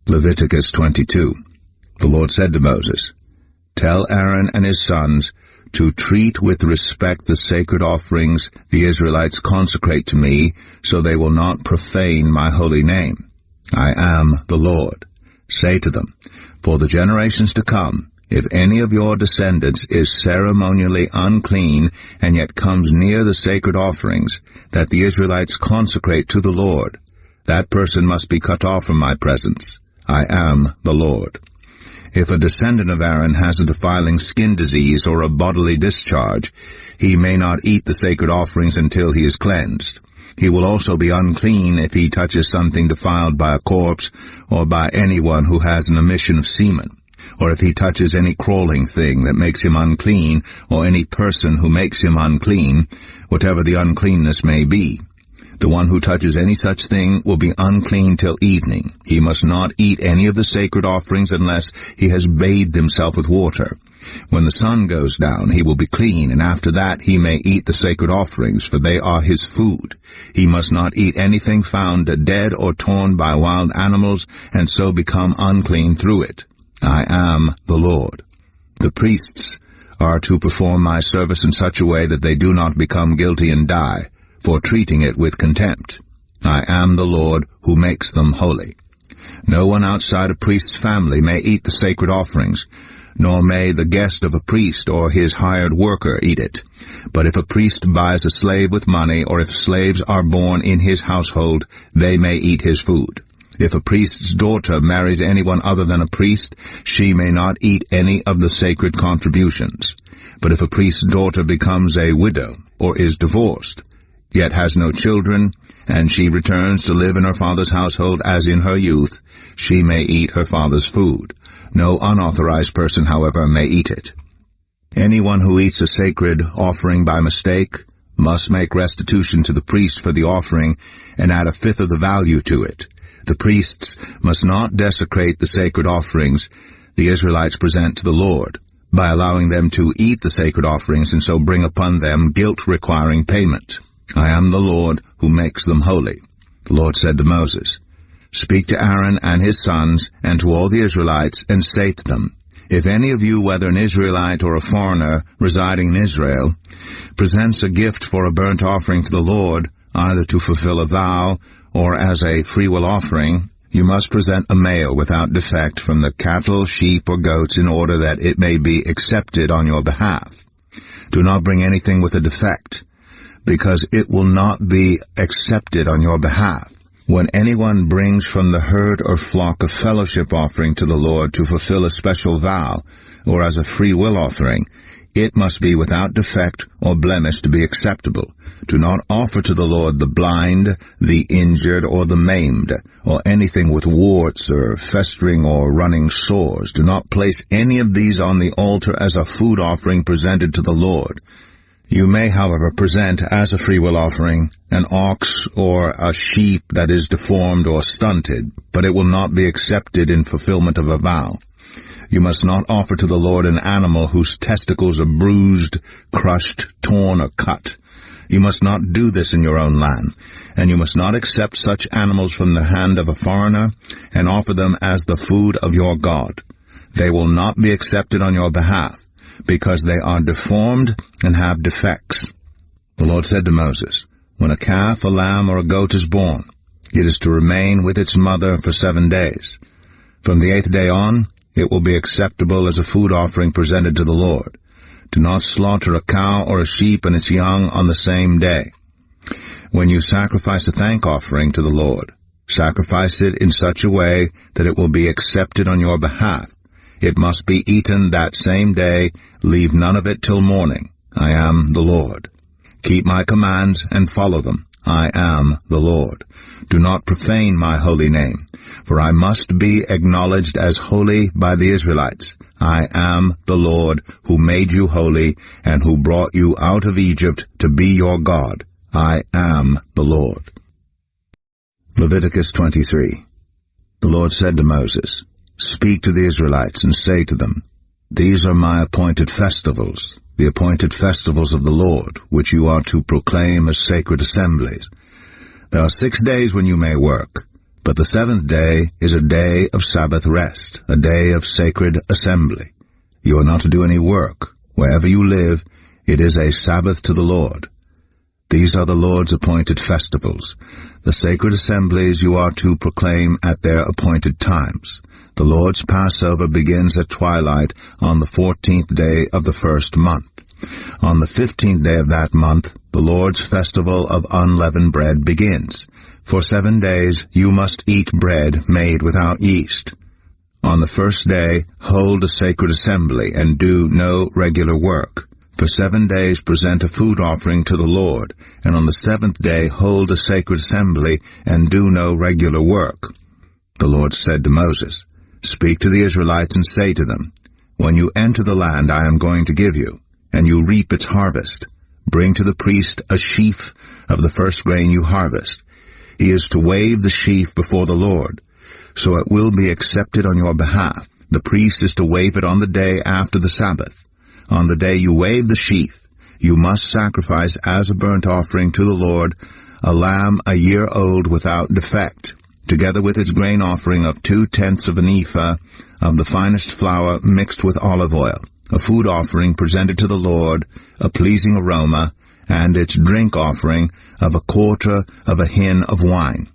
Leviticus 22. The Lord said to Moses, "Tell Aaron and his sons to treat with respect the sacred offerings the Israelites consecrate to me, so they will not profane my holy name. I am the Lord. Say to them, for the generations to come, if any of your descendants is ceremonially unclean and yet comes near the sacred offerings that the Israelites consecrate to the Lord, that person must be cut off from my presence. I am the Lord. If a descendant of Aaron has a defiling skin disease or a bodily discharge, he may not eat the sacred offerings until he is cleansed. He will also be unclean if he touches something defiled by a corpse or by anyone who has an emission of semen, or if he touches any crawling thing that makes him unclean, or any person who makes him unclean, whatever the uncleanness may be. The one who touches any such thing will be unclean till evening. He must not eat any of the sacred offerings unless he has bathed himself with water. When the sun goes down, he will be clean, and after that he may eat the sacred offerings, for they are his food. He must not eat anything found dead or torn by wild animals, and so become unclean through it. I am the Lord. The priests are to perform my service in such a way that they do not become guilty and die, for treating it with contempt. I am the Lord who makes them holy. No one outside a priest's family may eat the sacred offerings, nor may the guest of a priest or his hired worker eat it. But if a priest buys a slave with money, or if slaves are born in his household, they may eat his food. If a priest's daughter marries anyone other than a priest, she may not eat any of the sacred contributions. But if a priest's daughter becomes a widow, or is divorced, yet has no children, and she returns to live in her father's household as in her youth, she may eat her father's food. No unauthorized person, however, may eat it. Anyone who eats a sacred offering by mistake must make restitution to the priest for the offering and add a fifth of the value to it. The priests must not desecrate the sacred offerings the Israelites present to the Lord by allowing them to eat the sacred offerings and so bring upon them guilt requiring payment. I am the Lord who makes them holy. The Lord said to Moses, "Speak to Aaron and his sons and to all the Israelites, and say to them, if any of you, whether an Israelite or a foreigner residing in Israel, presents a gift for a burnt offering to the Lord, either to fulfill a vow or as a freewill offering, you must present a male without defect from the cattle, sheep, or goats in order that it may be accepted on your behalf. Do not bring anything with a defect, because it will not be accepted on your behalf. When anyone brings from the herd or flock a fellowship offering to the Lord to fulfill a special vow, or as a free will offering, it must be without defect or blemish to be acceptable. Do not offer to the Lord the blind, the injured, or the maimed, or anything with warts or festering or running sores. Do not place any of these on the altar as a food offering presented to the Lord. You may, however, present as a freewill offering an ox or a sheep that is deformed or stunted, but it will not be accepted in fulfillment of a vow. You must not offer to the Lord an animal whose testicles are bruised, crushed, torn, or cut. You must not do this in your own land, and you must not accept such animals from the hand of a foreigner and offer them as the food of your God. They will not be accepted on your behalf, because they are deformed and have defects. The Lord said to Moses, when a calf, a lamb, or a goat is born, it is to remain with its mother for 7 days. From the 8th day on, it will be acceptable as a food offering presented to the Lord. Do not slaughter a cow or a sheep and its young on the same day. When you sacrifice a thank offering to the Lord, sacrifice it in such a way that it will be accepted on your behalf. It must be eaten that same day. Leave none of it till morning. I am the Lord. Keep my commands and follow them. I am the Lord. Do not profane my holy name, for I must be acknowledged as holy by the Israelites. I am the Lord who made you holy and who brought you out of Egypt to be your God. I am the Lord. Leviticus 23. The Lord said to Moses, "Speak to the Israelites and say to them, these are my appointed festivals, the appointed festivals of the Lord, which you are to proclaim as sacred assemblies. There are 6 days when you may work, But the seventh day is a day of Sabbath rest, a day of sacred assembly. You are not to do any work. Wherever you live, it is a Sabbath to the Lord. These are the Lord's appointed festivals. The sacred assemblies you are to proclaim at their appointed times. The Lord's Passover begins at twilight on the 14th day of the first month. On the 15th day of that month, the Lord's festival of unleavened bread begins. For 7 days you must eat bread made without yeast. On the first day, hold a sacred assembly and do no regular work. For 7 days present a food offering to the Lord, and on the 7th day hold a sacred assembly and do no regular work. The Lord said to Moses, "Speak to the Israelites and say to them, when you enter the land I am going to give you, and you reap its harvest, bring to the priest a sheaf of the first grain you harvest. He is to wave the sheaf before the Lord, so it will be accepted on your behalf. The priest is to wave it on the day after the Sabbath. On the day you wave the sheaf, you must sacrifice as a burnt offering to the Lord a lamb a year old without defect, together with its grain offering of 2/10 of an ephah of the finest flour mixed with olive oil, a food offering presented to the Lord, a pleasing aroma, and its drink offering of 1/4 of a hin of wine.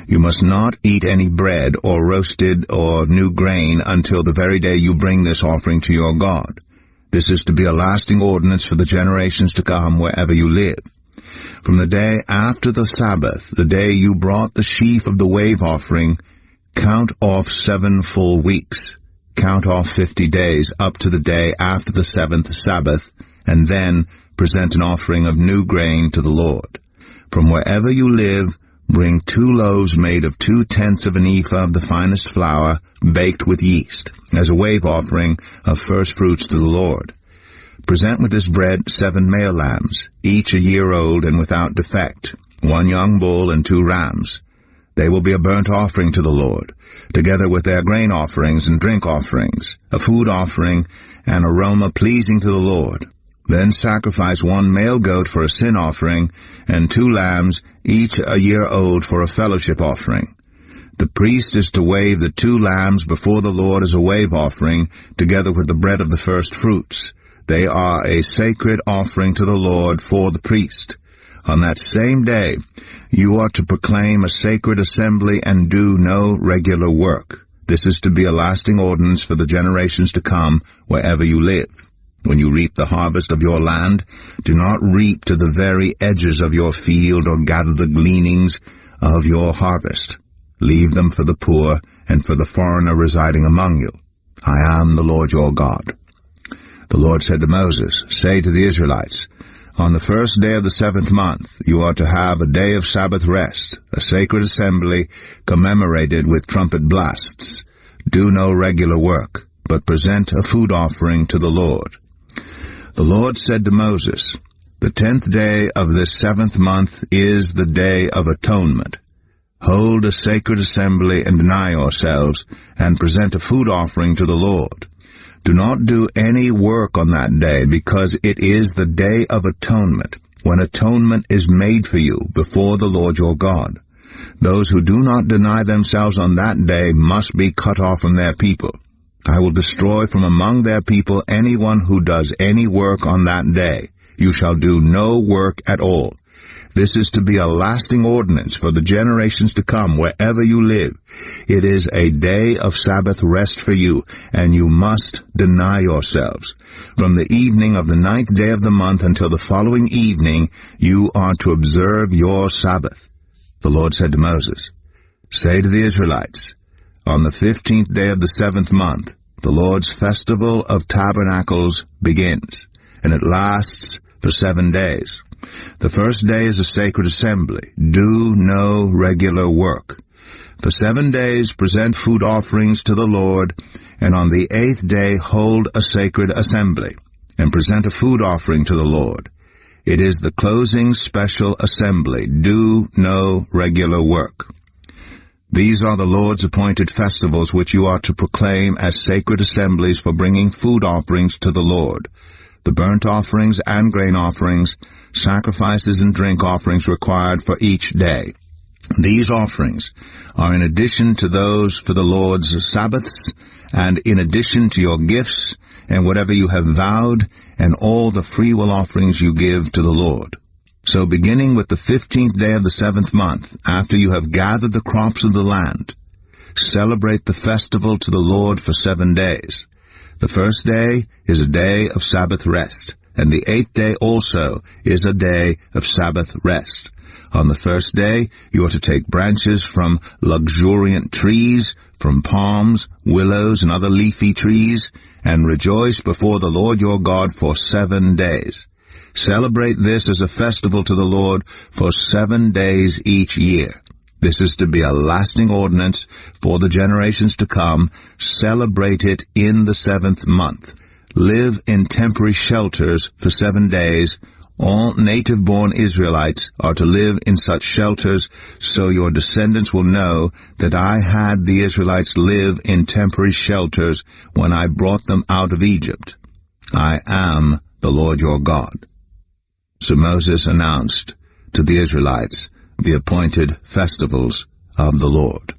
You must not eat any bread or roasted or new grain until the very day you bring this offering to your God. This is to be a lasting ordinance for the generations to come wherever you live. From the day after the Sabbath, the day you brought the sheaf of the wave offering, count off 7 full weeks. Count off 50 days up to the day after the 7th Sabbath, and then present an offering of new grain to the Lord. From wherever you live, bring 2 loaves made of 2/10 of an ephah of the finest flour, baked with yeast, as a wave offering of first fruits to the Lord. Present with this bread 7 male lambs, each a year old and without defect, 1 young bull and 2 rams. They will be a burnt offering to the Lord, together with their grain offerings and drink offerings, a food offering, an aroma pleasing to the Lord. Then sacrifice 1 male goat for a sin offering, and 2 lambs, each a year old, for a fellowship offering. The priest is to wave the 2 lambs before the Lord as a wave offering, together with the bread of the first fruits. They are a sacred offering to the Lord for the priest. On that same day, you are to proclaim a sacred assembly and do no regular work. This is to be a lasting ordinance for the generations to come wherever you live. When you reap the harvest of your land, do not reap to the very edges of your field or gather the gleanings of your harvest. Leave them for the poor and for the foreigner residing among you. I am the Lord your God. The Lord said to Moses, "Say to the Israelites, on the first day of the 7th month, you are to have a day of Sabbath rest, a sacred assembly commemorated with trumpet blasts. Do no regular work, but present a food offering to the Lord." The Lord said to Moses, "The 10th day of this 7th month is the day of atonement. Hold a sacred assembly and deny yourselves, and present a food offering to the Lord. Do not do any work on that day, because it is the day of atonement, when atonement is made for you before the Lord your God. Those who do not deny themselves on that day must be cut off from their people. I will destroy from among their people anyone who does any work on that day. You shall do no work at all. This is to be a lasting ordinance for the generations to come wherever you live. It is a day of Sabbath rest for you, and you must deny yourselves. From the evening of the 9th day of the month until the following evening, you are to observe your Sabbath." The Lord said to Moses, "Say to the Israelites, on the 15th day of the 7th month, the Lord's festival of tabernacles begins, and it lasts for 7 days. The first day is a sacred assembly. Do no regular work. For 7 days present food offerings to the Lord, and on the 8th day hold a sacred assembly, and present a food offering to the Lord. It is the closing special assembly. Do no regular work. These are the Lord's appointed festivals which you are to proclaim as sacred assemblies for bringing food offerings to the Lord, the burnt offerings and grain offerings, sacrifices and drink offerings required for each day. These offerings are in addition to those for the Lord's Sabbaths, and in addition to your gifts, and whatever you have vowed, and all the freewill offerings you give to the Lord. So beginning with the 15th day of the 7th month, after you have gathered the crops of the land, celebrate the festival to the Lord for 7 days. The first day is a day of Sabbath rest, and the 8th day also is a day of Sabbath rest. On the first day, you are to take branches from luxuriant trees, from palms, willows, and other leafy trees, and rejoice before the Lord your God for 7 days. Celebrate this as a festival to the Lord for 7 days each year. This is to be a lasting ordinance for the generations to come. Celebrate it in the 7th month. Live in temporary shelters for 7 days. All native-born Israelites are to live in such shelters, so your descendants will know that I had the Israelites live in temporary shelters when I brought them out of Egypt. I am the Lord your God. So Moses announced to the Israelites the appointed festivals of the Lord.